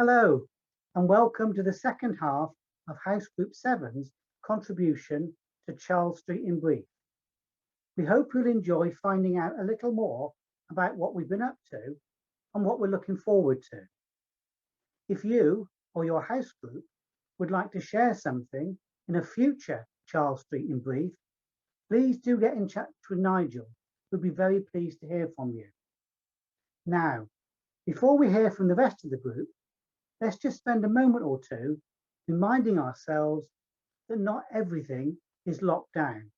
Hello, and welcome to the second half of Housegroup 7's contribution to Charles Street in brief. We hope you'll enjoy finding out a little more about what we've been up to and what we're looking forward to. If you or your house group would like to share something in a future Charles Street in brief, please do get in touch with Nigel. We'll be very pleased to hear from you. Now, before we hear from the rest of the group, let's just spend a moment or two reminding ourselves that not everything is locked down.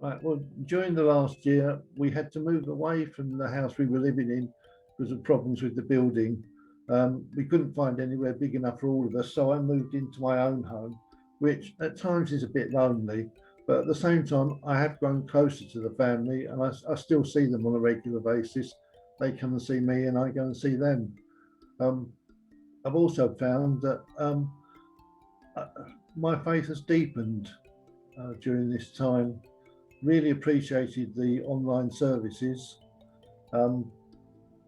Right, well, during the last year, we had to move away from the house we were living in because of problems with the building. We couldn't find anywhere big enough for all of us, so I moved into my own home, which at times is a bit lonely, but at the same time, I have grown closer to the family and I still see them on a regular basis. They come and see me and I go and see them. I've also found that my faith has deepened during this time. Really appreciated the online services, and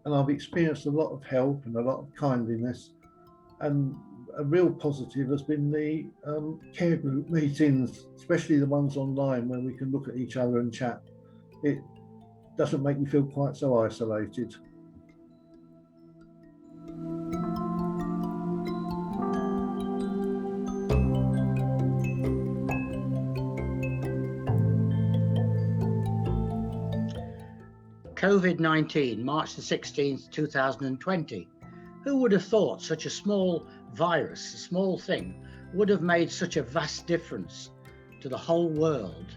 I've experienced a lot of help and a lot of kindliness, and a real positive has been the care group meetings, especially the ones online where we can look at each other and chat. It doesn't make you feel quite so isolated. COVID-19, March the 16th, 2020. Who would have thought such a small virus, a small thing, would have made such a vast difference to the whole world?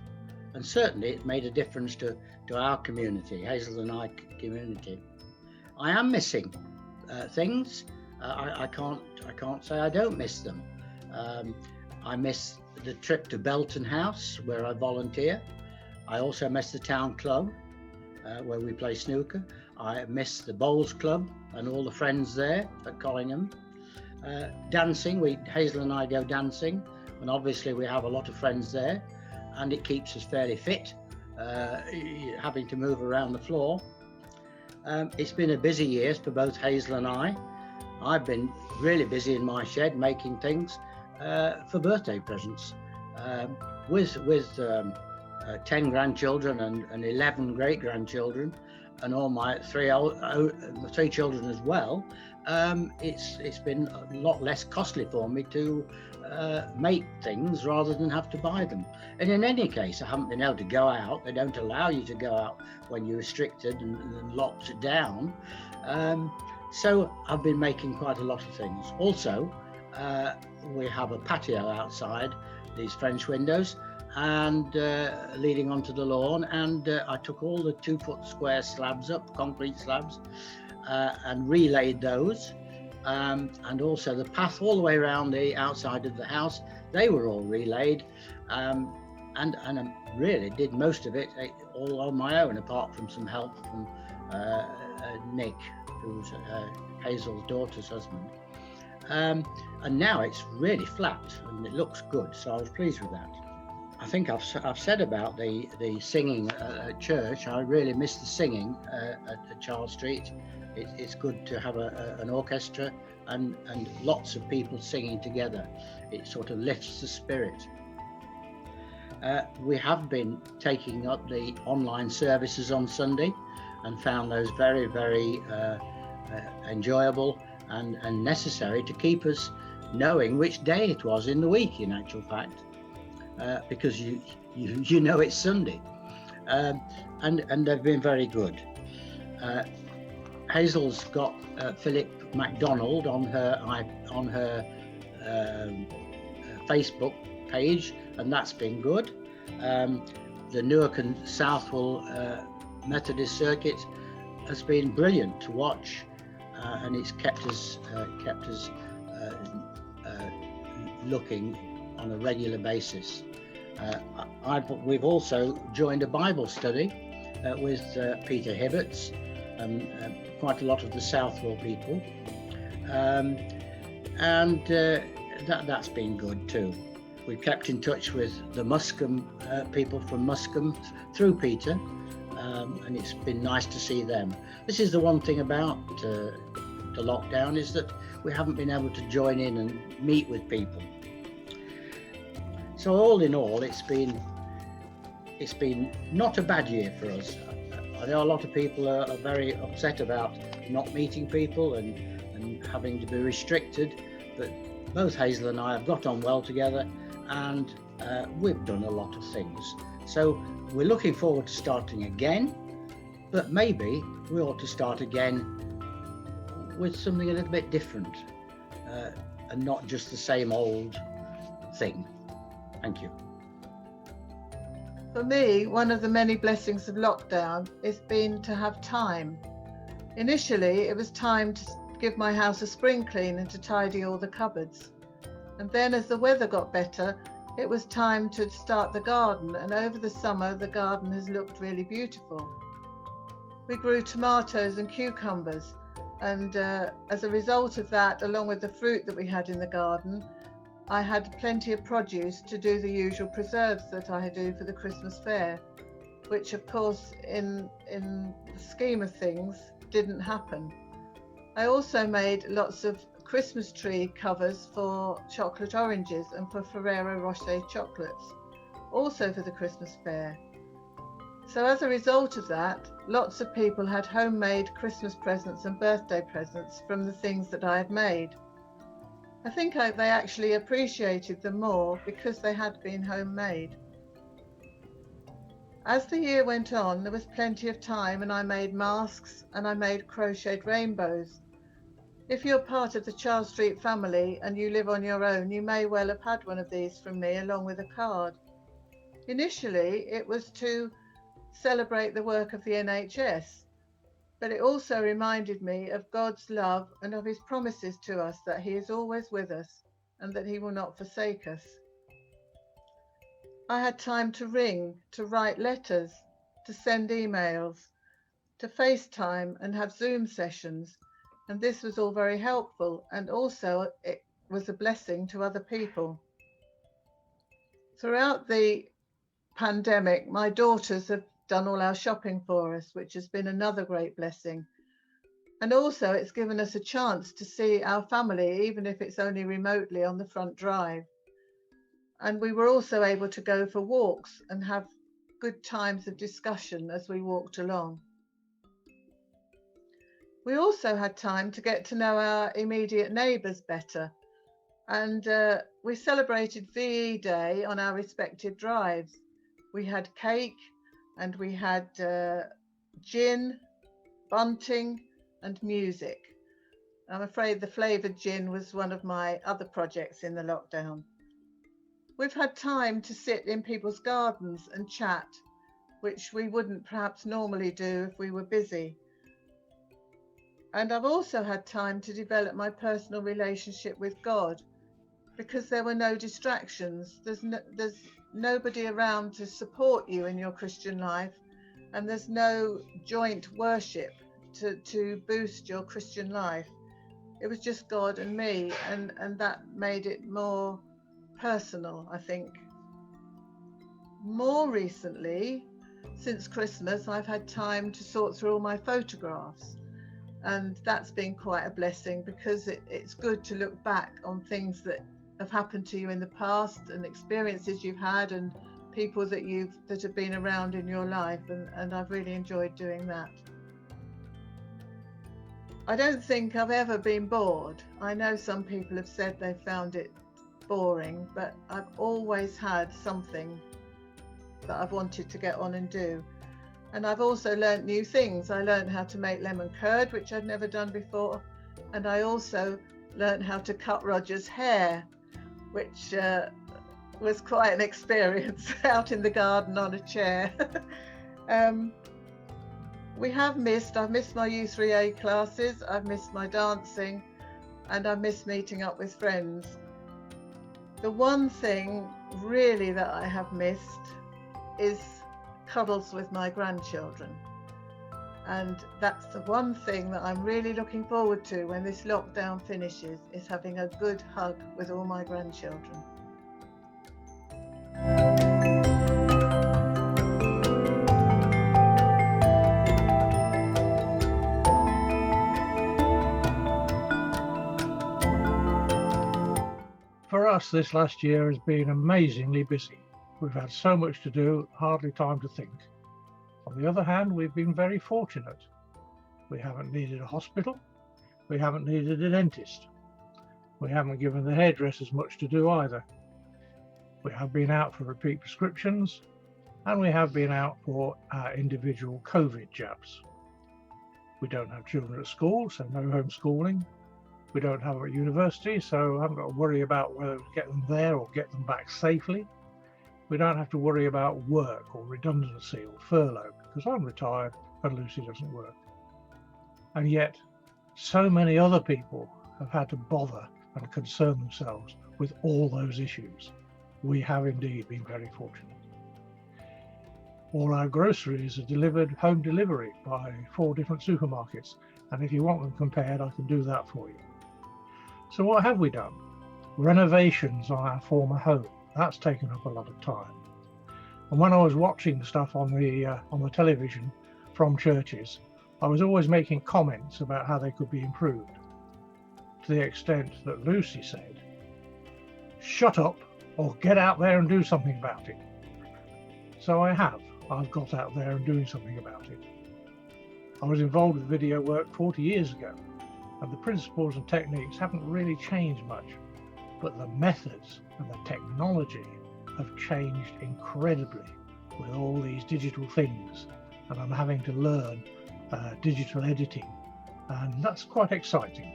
And certainly it made a difference to our community, Hazel and I community. I am missing things. I can't say I don't miss them. I miss the trip to Belton House, where I volunteer. I also miss the town club, where we play snooker. I miss the bowls club and all the friends there at Collingham. Dancing, Hazel and I go dancing, and obviously we have a lot of friends there, and it keeps us fairly fit, having to move around the floor. It's been a busy year for both Hazel and I. I've been really busy in my shed making things for birthday presents, with 10 grandchildren and 11 great-grandchildren, and all my three children as well. It's been a lot less costly for me to make things rather than have to buy them. And in any case, I haven't been able to go out. They don't allow you to go out when you're restricted and locked down. So I've been making quite a lot of things. Also, we have a patio outside these French windows, and leading onto the lawn, and I took all the 2-foot square slabs up, concrete slabs, and relaid those, and also the path all the way around the outside of the house, they were all relayed, and I really did most of it all on my own, apart from some help from Nick, who's Hazel's daughter's husband. And now it's really flat and it looks good, so I was pleased with that. I think I've said about the singing at church. I really miss the singing at Charles Street. It's good to have an orchestra and lots of people singing together. It sort of lifts the spirit. We have been taking up the online services on Sunday and found those very, very enjoyable and necessary to keep us knowing which day it was in the week, in actual fact, because you know it's Sunday, and they've been very good. Hazel's got Philip MacDonald on her Facebook page, and that's been good. The Newark and Southwell Methodist Circuit has been brilliant to watch, and it's kept us looking on a regular basis. We've also joined a Bible study with Peter Hibberts and quite a lot of the Southwell people, and that's been good too. We've kept in touch with the Muscombe people from Muscombe through Peter, and it's been nice to see them. This is the one thing about the lockdown, is that we haven't been able to join in and meet with people. So all in all, it's been not a bad year for us. I know a lot of people are very upset about not meeting people and having to be restricted, but both Hazel and I have got on well together, and we've done a lot of things. So we're looking forward to starting again, but maybe we ought to start again with something a little bit different, and not just the same old thing. Thank you. For me, one of the many blessings of lockdown has been to have time. Initially, it was time to give my house a spring clean and to tidy all the cupboards. And then as the weather got better, it was time to start the garden, and over the summer the garden has looked really beautiful. We grew tomatoes and cucumbers, and as a result of that, along with the fruit that we had in the garden, I had plenty of produce to do the usual preserves that I do for the Christmas fair, which of course in the scheme of things didn't happen. I also made lots of Christmas tree covers for chocolate oranges and for Ferrero Rocher chocolates, also for the Christmas fair. So as a result of that, lots of people had homemade Christmas presents and birthday presents from the things that I had made. I think they actually appreciated them more because they had been homemade. As the year went on, there was plenty of time, and I made masks and I made crocheted rainbows. If you're part of the Charles Street family and you live on your own, you may well have had one of these from me along with a card. Initially, it was to celebrate the work of the NHS, but it also reminded me of God's love and of his promises to us that he is always with us and that he will not forsake us. I had time to ring, to write letters, to send emails, to FaceTime and have Zoom sessions, and this was all very helpful, and also it was a blessing to other people. Throughout the pandemic, my daughters have done all our shopping for us, which has been another great blessing. And also it's given us a chance to see our family, even if it's only remotely on the front drive. And we were also able to go for walks and have good times of discussion as we walked along. We also had time to get to know our immediate neighbours better. And we celebrated VE Day on our respective drives. We had cake and we had gin, bunting and music. I'm afraid the flavoured gin was one of my other projects in the lockdown. We've had time to sit in people's gardens and chat, which we wouldn't perhaps normally do if we were busy. And I've also had time to develop my personal relationship with God, because there were no distractions. There's nobody around to support you in your Christian life, and there's no joint worship to boost your Christian life. It was just God and me, and that made it more personal, I think. More recently, since Christmas, I've had time to sort through all my photographs, and that's been quite a blessing, because it's good to look back on things that have happened to you in the past and experiences you've had and people that have been around in your life, and I've really enjoyed doing that. I don't think I've ever been bored. I know some people have said they found it boring, but I've always had something that I've wanted to get on and do. And I've also learnt new things. I learned how to make lemon curd, which I'd never done before. And I also learned how to cut Roger's hair, which was quite an experience out in the garden on a chair. I've missed my U3A classes, I've missed my dancing, and I've missed meeting up with friends. The one thing really that I have missed is cuddles with my grandchildren. And that's the one thing that I'm really looking forward to when this lockdown finishes, is having a good hug with all my grandchildren. For us, this last year has been amazingly busy. We've had so much to do, hardly time to think. On the other hand, we've been very fortunate. We haven't needed a hospital. We haven't needed a dentist. We haven't given the hairdressers much to do either. We have been out for repeat prescriptions, and we have been out for our individual COVID jabs. We don't have children at school, so no homeschooling. We don't have them at university, so I haven't got to worry about whether to get them there or get them back safely. We don't have to worry about work or redundancy or furlough, because I'm retired and Lucy doesn't work. And yet, so many other people have had to bother and concern themselves with all those issues. We have indeed been very fortunate. All our groceries are delivered home delivery by 4 different supermarkets, and if you want them compared, I can do that for you. So what have we done? Renovations on our former home. That's taken up a lot of time. And when I was watching stuff on the television from churches, I was always making comments about how they could be improved, to the extent that Lucy said, "Shut up or get out there and do something about it." So I have. I've got out there and doing something about it. I was involved with video work 40 years ago, and the principles and techniques haven't really changed much, but the methods and the technology have changed incredibly with all these digital things, and I'm having to learn digital editing, and that's quite exciting.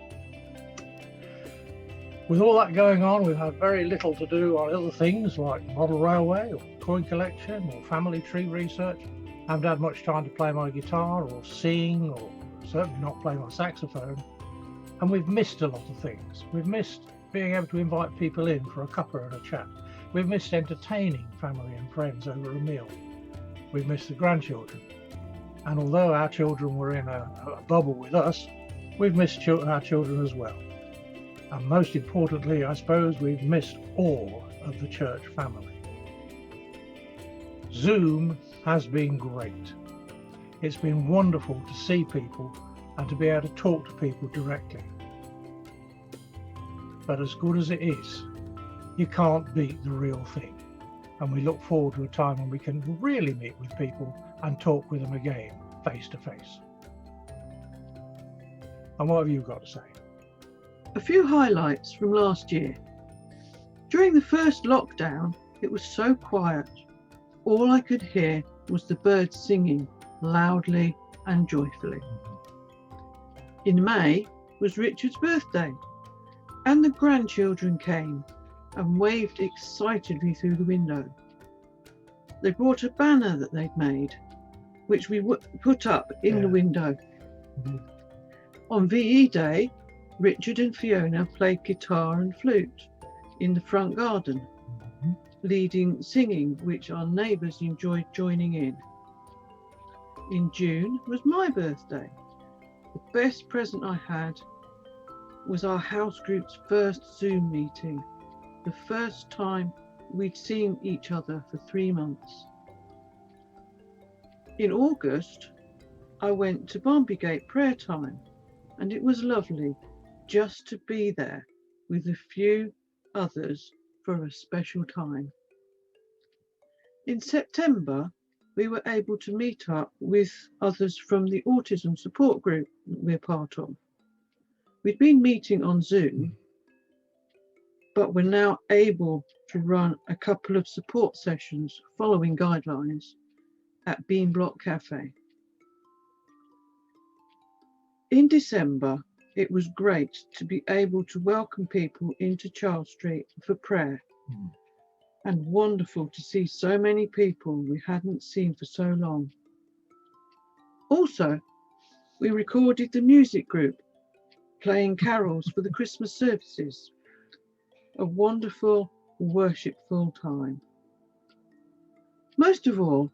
With all that going on, we've had very little to do on other things like model railway or coin collection or family tree research. I haven't had much time to play my guitar or sing, or certainly not play my saxophone. And we've missed a lot of things. We've missed being able to invite people in for a cuppa and a chat. We've missed entertaining family and friends over a meal. We've missed the grandchildren. And although our children were in a bubble with us, we've missed our children as well. And most importantly, I suppose, we've missed all of the church family. Zoom has been great. It's been wonderful to see people and to be able to talk to people directly. But as good as it is, you can't beat the real thing. And we look forward to a time when we can really meet with people and talk with them again, face to face. And what have you got to say? A few highlights from last year. During the first lockdown, it was so quiet. All I could hear was the birds singing loudly and joyfully. In May was Richard's birthday, and the grandchildren came and waved excitedly through the window. They brought a banner that they'd made, which we put up in the window. Mm-hmm. On VE Day, Richard and Fiona played guitar and flute in the front garden, leading singing, which our neighbours enjoyed joining in. In June was my birthday. The best present I had was our house group's first Zoom meeting, the first time we'd seen each other for 3 months. In August, I went to Barnbygate prayer time, and it was lovely just to be there with a few others for a special time. In September, we were able to meet up with others from the autism support group that we're part of. We'd been meeting on Zoom, but we're now able to run a couple of support sessions following guidelines at Bean Block Cafe. In December, it was great to be able to welcome people into Charles Street for prayer, and wonderful to see so many people we hadn't seen for so long. Also, we recorded the music group playing carols for the Christmas services. A wonderful, worshipful time. Most of all,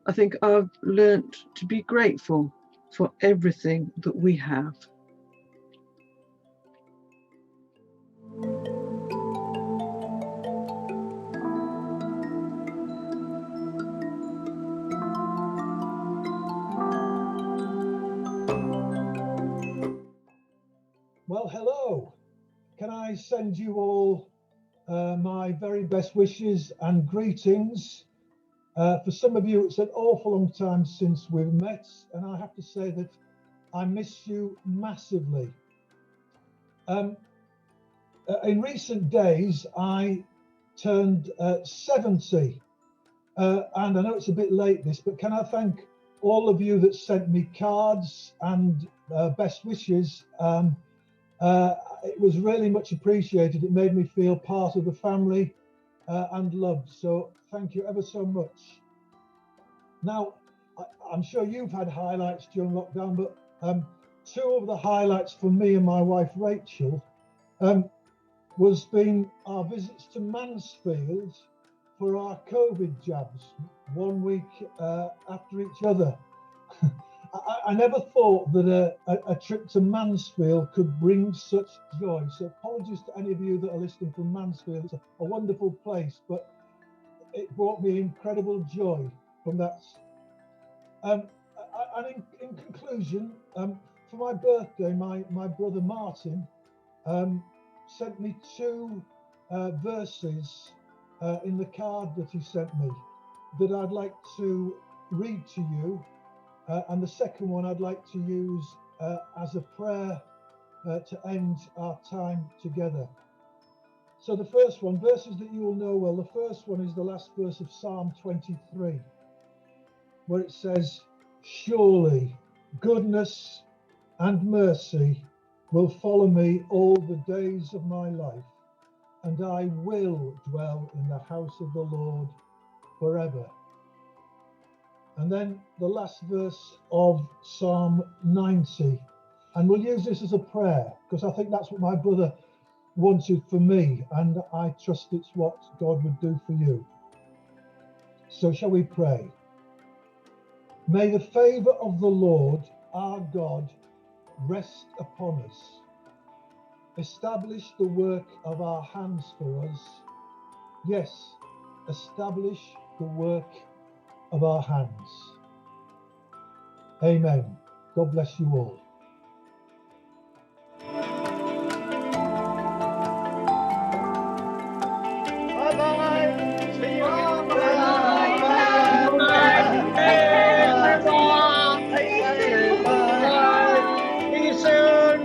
I think I've learnt to be grateful for everything that we have. Well, hello. Can I send you all my very best wishes and greetings? For some of you, it's an awful long time since we've met, and I have to say that I miss you massively. In recent days, I turned 70, and I know it's a bit late this, but can I thank all of you that sent me cards and best wishes. It was really much appreciated. It made me feel part of the family and loved. So thank you ever so much. Now, I'm sure you've had highlights during lockdown, but two of the highlights for me and my wife Rachel was being our visits to Mansfield for our COVID jabs, 1 week after each other. I never thought that a trip to Mansfield could bring such joy. So apologies to any of you that are listening from Mansfield. It's a wonderful place, but it brought me incredible joy from that. And in conclusion, for my birthday, my brother Martin sent me two verses in the card that he sent me that I'd like to read to you. And the second one I'd like to use as a prayer to end our time together. So the first one, verses that you will know well, the first one is the last verse of Psalm 23, where it says, "Surely goodness and mercy will follow me all the days of my life, and I will dwell in the house of the Lord forever." And then the last verse of Psalm 90. And we'll use this as a prayer, because I think that's what my brother wanted for me, and I trust it's what God would do for you. So shall we pray? May the favour of the Lord our God rest upon us. Establish the work of our hands for us. Yes, establish the work of our hands. Amen. God bless you all. Bye-bye. See you again. Bye. Bye. See you soon.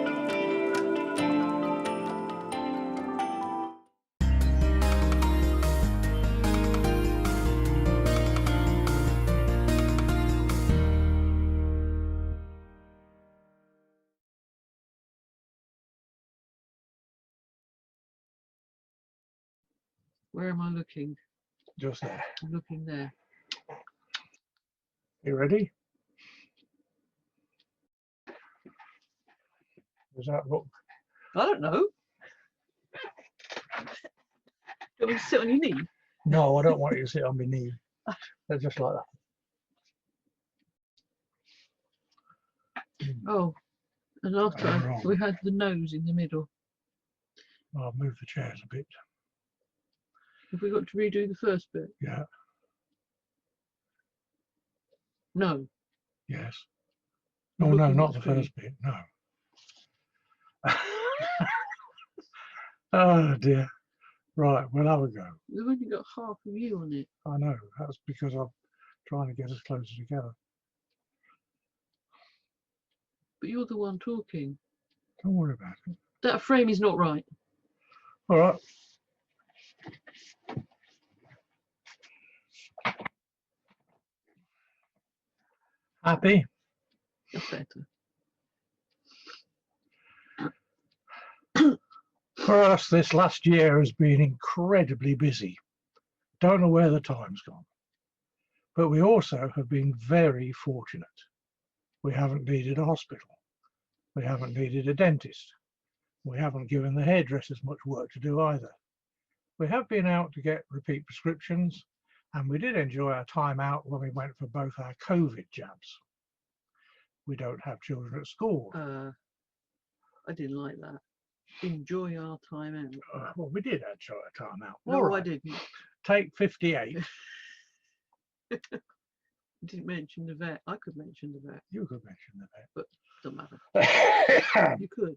Where am I looking? Just there. I'm looking there. You ready? Does that look? I don't know. Do you want me to sit on your knee? No, I don't want you to sit on my knee. They're just like that. Oh, and after Wrong. we had the nose in the middle. I'll move the chairs a bit. Have we got to redo the first bit? Yeah, No. yes. You're Oh, no, looking not at the screen. first bit, no. Oh dear. Right, we'll have a go. We've only got half of you on it. I know, that's because I'm trying to get us closer together. But you're the one talking. Don't worry about it. That frame is not right. All right. Happy? That's better. For us, this last year has been incredibly busy. Don't know where the time's gone. But we also have been very fortunate. We haven't needed a hospital. We haven't needed a dentist. We haven't given the hairdressers much work to do either. We have been out to get repeat prescriptions, and we did enjoy our time out when we went for both our COVID jabs. We don't have children at school. I didn't like that. Enjoy our time out. Well, we did enjoy our time out. No, All right. I didn't. Take 58. You didn't mention the vet. I could mention the vet. You could mention Doesn't matter. that. You could.